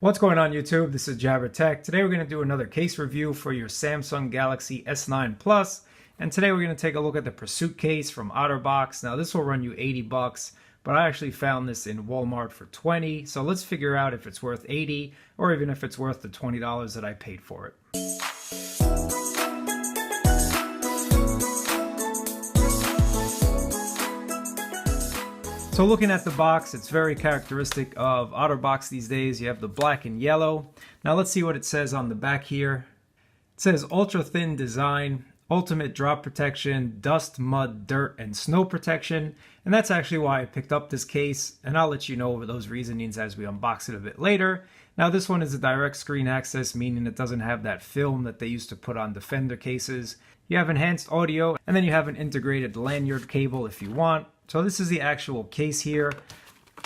What's going on YouTube? This is Jabber Tech. Today we're going to do another case review for your Samsung Galaxy S9 Plus. And today we're going to take a look at the Persuit case from OtterBox. Now this will run you 80 bucks, but I actually found this in Walmart for 20. So let's figure out if it's worth 80 or even if it's worth the $20 that I paid for it. So looking at the box, it's very characteristic of OtterBox these days. You have the black and yellow. Now let's see what it says on the back here. It says ultra thin design, ultimate drop protection, dust, mud, dirt, and snow protection. And that's actually why I picked up this case, and I'll let you know over those reasonings as we unbox it a bit later. Now this one is a direct screen access, meaning it doesn't have that film that they used to put on Defender cases. You have enhanced audio, and then you have an integrated lanyard cable if you want. So this is the actual case here.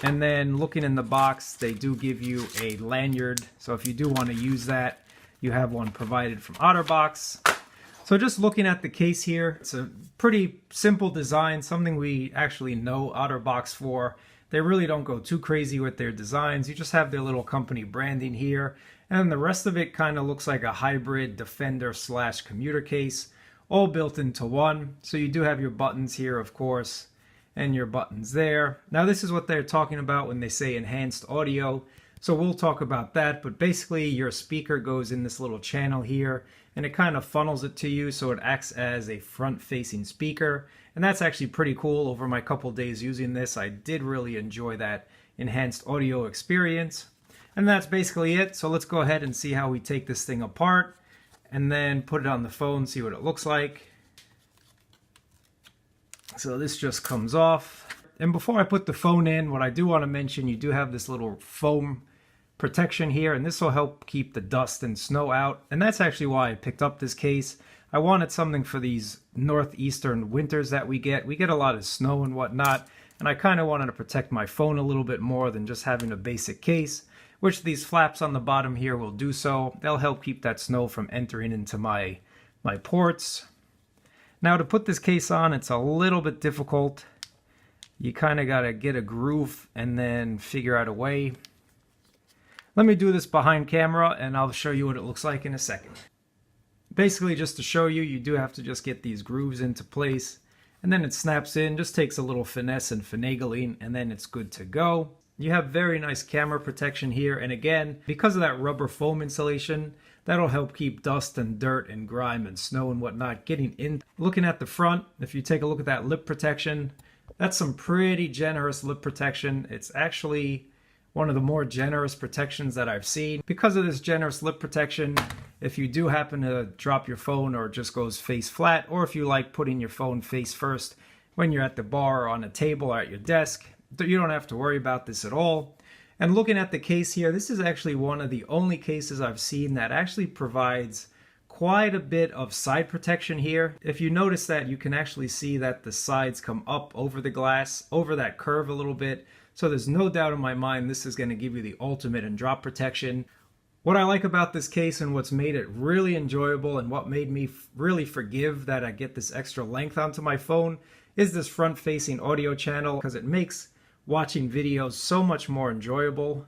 And then looking in the box, they do give you a lanyard. So if you do want to use that, you have one provided from OtterBox. So just looking at the case here, it's a pretty simple design, something we actually know OtterBox for. They really don't go too crazy with their designs. You just have their little company branding here. And the rest of it kind of looks like a hybrid Defender / commuter case, all built into one. So you do have your buttons here, of course, and your buttons there. Now this is what they're talking about when they say enhanced audio. So we'll talk about that, but basically your speaker goes in this little channel here and it kind of funnels it to you, so it acts as a front-facing speaker. And that's actually pretty cool. Over my couple days using this, I did really enjoy that enhanced audio experience. And that's basically it. So let's go ahead and see how we take this thing apart and then put it on the phone, see what it looks like. So this just comes off. And before I put the phone in, what I do want to mention, you do have this little foam protection here, and this will help keep the dust and snow out. And that's actually why I picked up this case. I wanted something for these northeastern winters that we get. We get a lot of snow and whatnot, and I kind of wanted to protect my phone a little bit more than just having a basic case, which these flaps on the bottom here will do so. They'll help keep that snow from entering into my ports. Now to put this case on, it's a little bit difficult. You kind of got to get a groove and then figure out a way. Let me do this behind camera and I'll show you what it looks like in a second. Basically, just to show you, you do have to just get these grooves into place and then it snaps in. Just takes a little finesse and finagling and then it's good to go. You have very nice camera protection here, and again, because of that rubber foam insulation, that'll help keep dust and dirt and grime and snow and whatnot getting in. Looking at the front, if you take a look at that lip protection, that's some pretty generous lip protection. It's actually one of the more generous protections that I've seen. Because of this generous lip protection, if you do happen to drop your phone or it just goes face flat, or if you like putting your phone face first when you're at the bar or on a table or at your desk, you don't have to worry about this at all. And looking at the case here, this is actually one of the only cases I've seen that actually provides quite a bit of side protection here. If you notice that, you can actually see that the sides come up over the glass, over that curve a little bit. So there's no doubt in my mind this is going to give you the ultimate in drop protection. What I like about this case and what's made it really enjoyable and what made me really forgive that I get this extra length onto my phone is this front-facing audio channel, because it makes watching videos so much more enjoyable.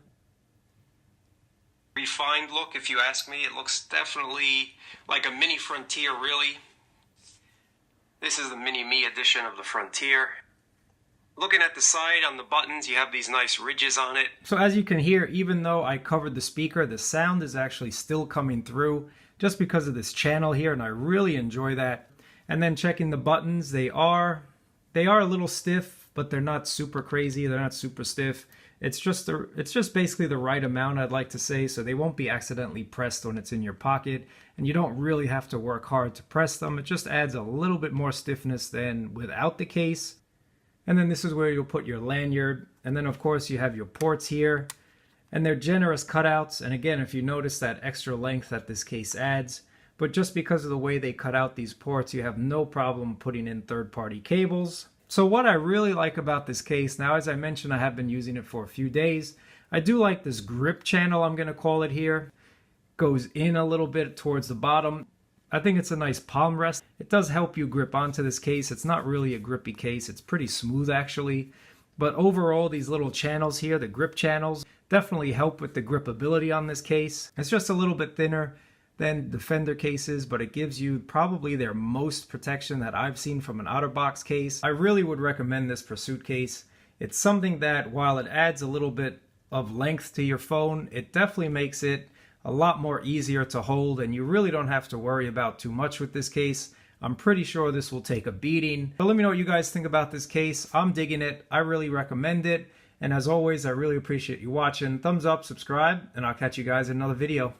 Refined look, if you ask me. It looks definitely like a mini Frontier, really. This is the mini me edition of the Frontier. Looking at the side on the buttons, you have these nice ridges on it. So as you can hear, even though I covered the speaker, the sound is actually still coming through just because of this channel here, and I really enjoy that. And then checking the buttons, they are a little stiff, but they're not super crazy. They're not super stiff. It's just basically the right amount, I'd like to say, so they won't be accidentally pressed when it's in your pocket, and you don't really have to work hard to press them. It just adds a little bit more stiffness than without the case. And then this is where you'll put your lanyard, and then of course you have your ports here, and they're generous cutouts. And again, if you notice that extra length that this case adds, but just because of the way they cut out these ports, you have no problem putting in third-party cables. So what I really like about this case, now as I mentioned, I have been using it for a few days. I do like this grip channel, I'm going to call it here. Goes in a little bit towards the bottom. I think it's a nice palm rest. It does help you grip onto this case. It's not really a grippy case. It's pretty smooth actually. But overall, these little channels here, the grip channels, definitely help with the gripability on this case. It's just a little bit thinner than Defender cases, but it gives you probably their most protection that I've seen from an OtterBox case. I really would recommend this Persuit case. It's something that, while it adds a little bit of length to your phone, it definitely makes it a lot more easier to hold, and you really don't have to worry about too much with this case. I'm pretty sure this will take a beating. But let me know what you guys think about this case. I'm digging it. I really recommend it. And as always, I really appreciate you watching. Thumbs up, subscribe, and I'll catch you guys in another video.